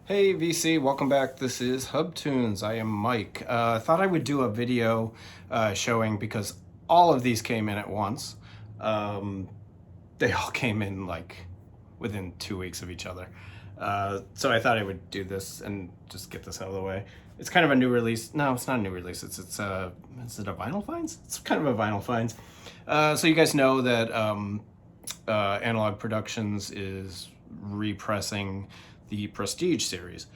Hey VC, welcome back. This is Hub Tunes. I am Mike. I thought I would do a video showing because all of these came in at once. They all came in like within 2 weeks of each other. So I thought I would do this and just get this out of the way. It's kind of a new release. No, it's not a new release. Is it a vinyl finds? It's kind of a vinyl finds. So you guys know that Analog Productions is repressing the Prestige series.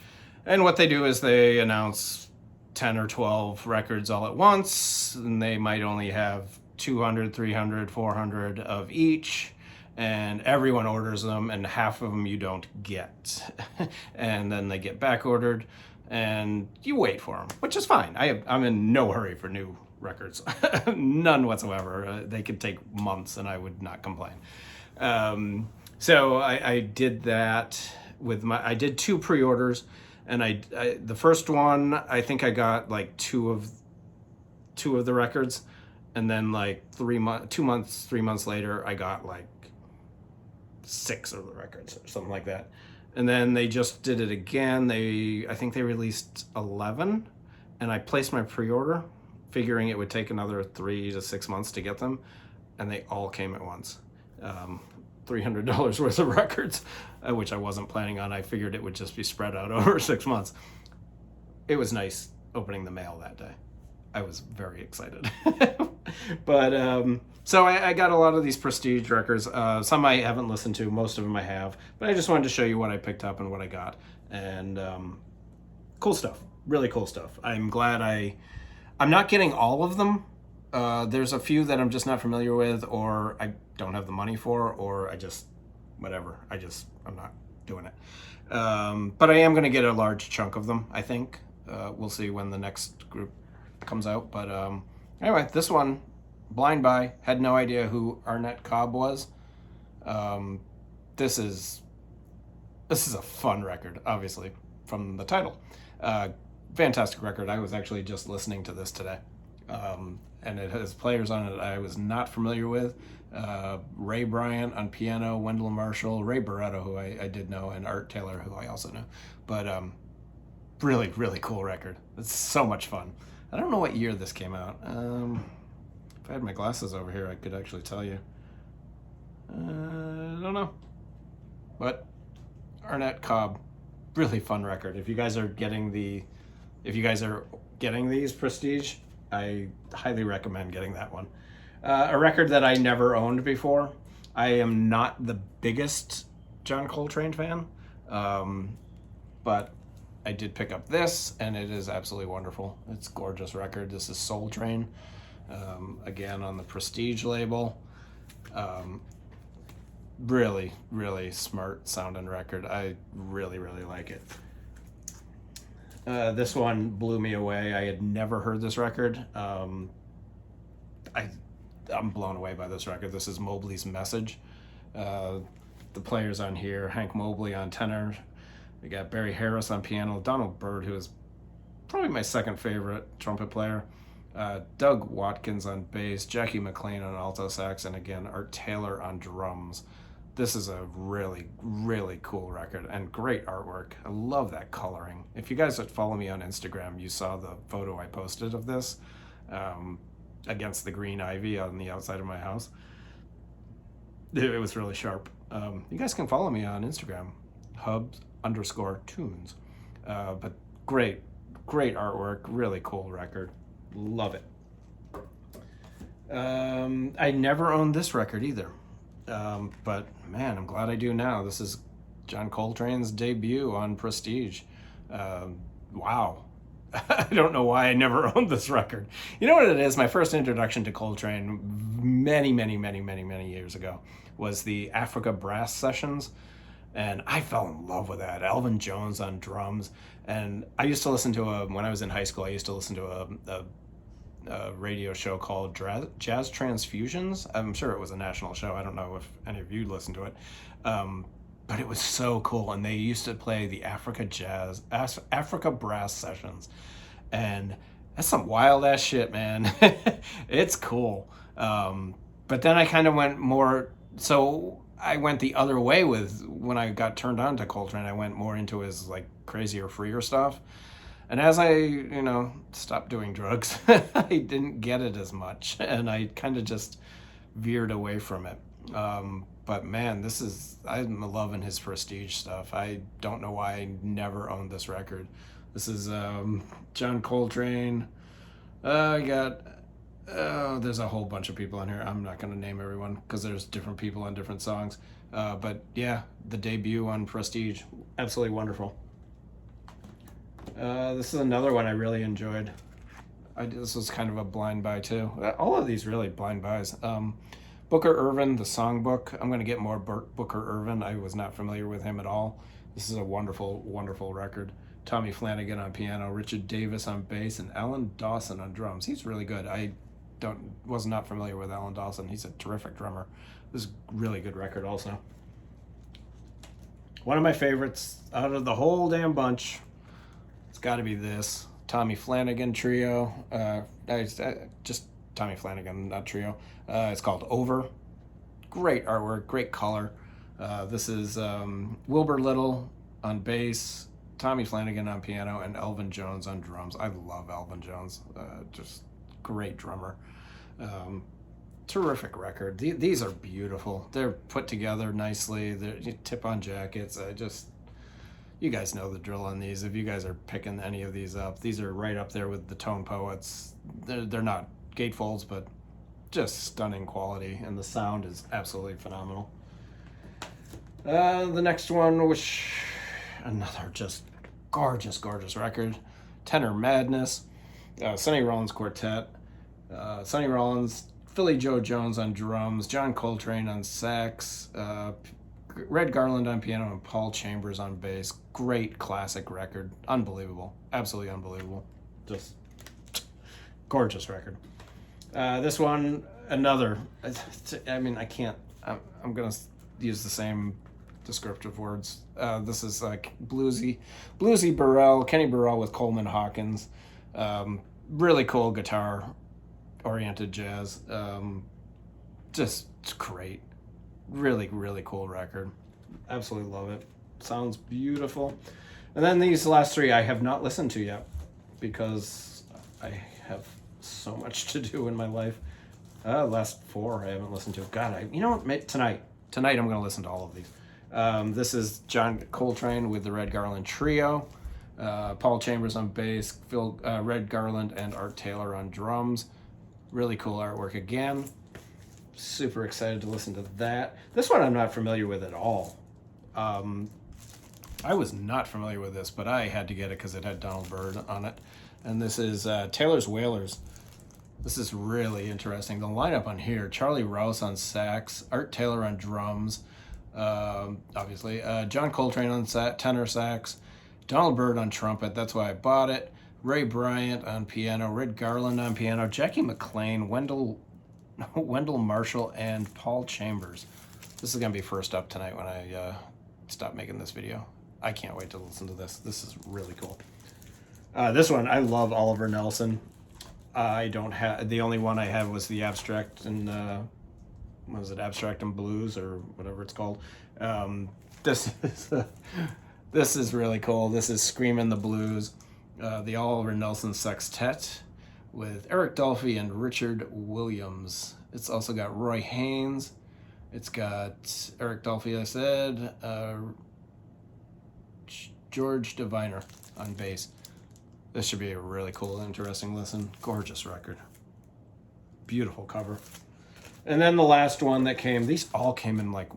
And what they do is they announce 10 or 12 records all at once, and they might only have 200, 300, 400 of each, and everyone orders them, and half of them you don't get. And then they get back ordered, and you wait for them, which is fine. I'm in no hurry for new records. None whatsoever. They could take months, and I would not complain. So I did that I did 2 pre-orders, and I the first one I think I got like two of the records, and then like 3 months later I got like 6 of the records or something like that. And then they just did it again. I think they released 11, and I placed my pre-order figuring it would take another 3 to 6 months to get them, and they all came at once. $300 worth of records, which I wasn't planning on. I figured it would just be spread out over 6 months. It was nice opening the mail that day. I was very excited. But so I got a lot of these Prestige records. Some I haven't listened to, most of them I have, but I just wanted to show you what I picked up and what I got. And cool stuff, really cool stuff. I'm glad I'm not getting all of them. There's a few that I'm just not familiar with, or I don't have the money for, or whatever. I'm not doing it. But I am going to get a large chunk of them, I think. We'll see when the next group comes out. But anyway, this one, blind buy, had no idea who Arnett Cobb was. This is a fun record, obviously, from the title. Fantastic record. I was actually just listening to this today. And it has players on it I was not familiar with. Ray Bryant on piano, Wendell Marshall, Ray Barretto, who I did know, and Art Taylor, who I also know. But really, really cool record. It's so much fun. I don't know what year this came out. If I had my glasses over here, I could actually tell you. I don't know. But Arnett Cobb, really fun record. If you guys are getting these Prestige, I highly recommend getting that one. A record that I never owned before. I am not the biggest John Coltrane fan, but I did pick up this, and it is absolutely wonderful. It's a gorgeous record. This is Soul Train, again on the Prestige label. Really, really smart sounding record. I really, really like it. This one blew me away. I had never heard this record. I'm blown away by this record. This is Mobley's Message. The players on here, Hank Mobley on tenor. We got Barry Harris on piano, Donald Byrd, who is probably my second favorite trumpet player, Doug Watkins on bass, Jackie McLean on alto sax, and again, Art Taylor on drums. This is a really, really cool record and great artwork. I love that coloring. If you guys that follow me on Instagram, you saw the photo I posted of this against the green ivy on the outside of my house. It was really sharp. You guys can follow me on Instagram, hubs_tunes. But great artwork, really cool record. Love it. I never owned this record either. But man, I'm glad I do now. This is John Coltrane's debut on Prestige. Wow. I don't know why I never owned this record. You know what it is? My first introduction to Coltrane many years ago was the Africa Brass Sessions. And I fell in love with that. Elvin Jones on drums. And I used to listen to when I was in high school, I used to listen to a radio show called Jazz Transfusions. I'm sure it was a national show. I don't know if any of you listened to it. But it was so cool. And they used to play the Africa Brass Sessions. And that's some wild ass shit, man. It's cool. But then I kind of went more, so I went the other way with when I got turned on to Coltrane. I went more into his like crazier, freer stuff. And as I, stopped doing drugs, I didn't get it as much, and I kind of just veered away from it. But man, I'm loving his Prestige stuff. I don't know why I never owned this record. This is John Coltrane. I got, there's a whole bunch of people on here. I'm not going to name everyone because there's different people on different songs. But yeah, the debut on Prestige, absolutely wonderful. This is another one I really enjoyed. This was kind of a blind buy too. All of these really blind buys. Booker Ervin, the songbook. I'm going to get more Booker Ervin. I was not familiar with him at all. This is a wonderful, wonderful record. Tommy Flanagan on piano, Richard Davis on bass, and Alan Dawson on drums. He's really good. I was not familiar with Alan Dawson. He's a terrific drummer. This is a really good record also. One of my favorites out of the whole damn bunch, it's got to be this. Tommy Flanagan trio. Just Tommy Flanagan, not trio. It's called Over. Great artwork, great color. This is Wilbur Little on bass, Tommy Flanagan on piano, and Elvin Jones on drums. I love Elvin Jones. Just great drummer. Terrific record. These are beautiful. They're put together nicely. They're tip-on jackets. You guys know the drill on these. If you guys are picking any of these up, these are right up there with the Tone Poets. They're not gatefolds, but just stunning quality, and the sound is absolutely phenomenal. The next one, which another just gorgeous, gorgeous record, Tenor Madness, Sonny Rollins Quartet, Sonny Rollins, Philly Joe Jones on drums, John Coltrane on sax, Red Garland on piano, and Paul Chambers on bass. Great classic record. Unbelievable. Absolutely unbelievable. Just gorgeous record. This one, another. I can't. I'm going to use the same descriptive words. This is like bluesy Burrell, Kenny Burrell with Coleman Hawkins. Really cool guitar-oriented jazz. Just great. Really, really cool record. Absolutely love it. Sounds beautiful. And then these last three I have not listened to yet because I have so much to do in my life. Last four I haven't listened to. God, you know what? Tonight I'm going to listen to all of these. This is John Coltrane with the Red Garland Trio. Paul Chambers on bass, Red Garland and Art Taylor on drums. Really cool artwork again. Super excited to listen to that. This one I'm not familiar with at all. I was not familiar with this, but I had to get it because it had Donald Byrd on it. And this is Taylor's Wailers. This is really interesting. The lineup on here, Charlie Rouse on sax, Art Taylor on drums, obviously, John Coltrane on tenor sax, Donald Byrd on trumpet, that's why I bought it, Ray Bryant on piano, Red Garland on piano, Jackie McLean, Wendell Marshall, and Paul Chambers. This is going to be first up tonight when I stop making this video. I can't wait to listen to this. This is really cool. This one, I love Oliver Nelson. I don't have, the only one I have was the Abstract and, what was it, Abstract and Blues or whatever it's called. This is really cool. This is Screamin' the Blues, the Oliver Nelson Sextet with Eric Dolphy and Richard Williams. It's also got Roy Haynes. It's got Eric Dolphy, I said, George Diviner on bass. This should be a really cool, interesting listen. Gorgeous record. Beautiful cover. And then the last one that came, these all came in like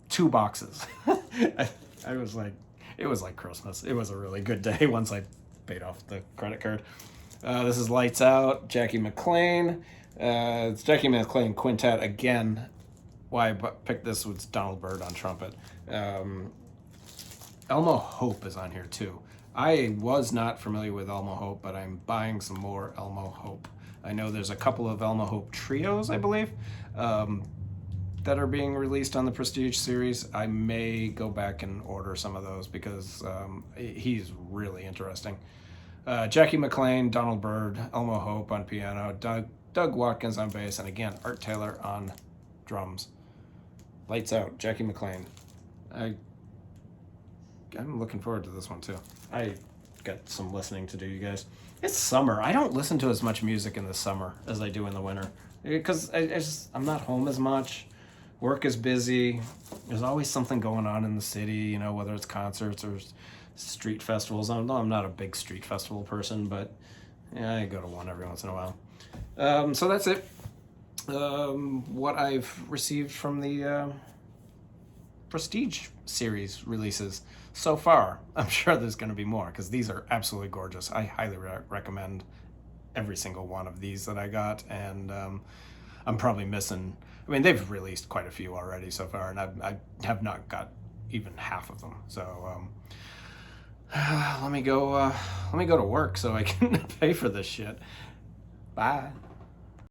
2 boxes. I was like, it was like Christmas. It was a really good day once I paid off the credit card. This is Lights Out, Jackie McLean. It's Jackie McLean Quintet again. Why I picked this was Donald Byrd on trumpet. Elmo Hope is on here too. I was not familiar with Elmo Hope, but I'm buying some more Elmo Hope. I know there's a couple of Elmo Hope trios, I believe, that are being released on the Prestige series. I may go back and order some of those because he's really interesting. Jackie McLean, Donald Byrd, Elmo Hope on piano, Doug Watkins on bass, and again, Art Taylor on drums. Lights Out, Jackie McLean. I'm looking forward to this one too. I got some listening to do, you guys. It's summer. I don't listen to as much music in the summer as I do in the winter because I'm not home as much. Work is busy. There's always something going on in the city, you know, whether it's concerts or street festivals. I'm not a big street festival person, but yeah, I go to one every once in a while. So that's it. What I've received from the Prestige series releases so far. I'm sure there's going to be more because these are absolutely gorgeous. I highly recommend every single one of these that I got, and I'm probably missing. I mean, they've released quite a few already so far, and I have not got even half of them. So let me go to work so I can pay for this shit. Bye.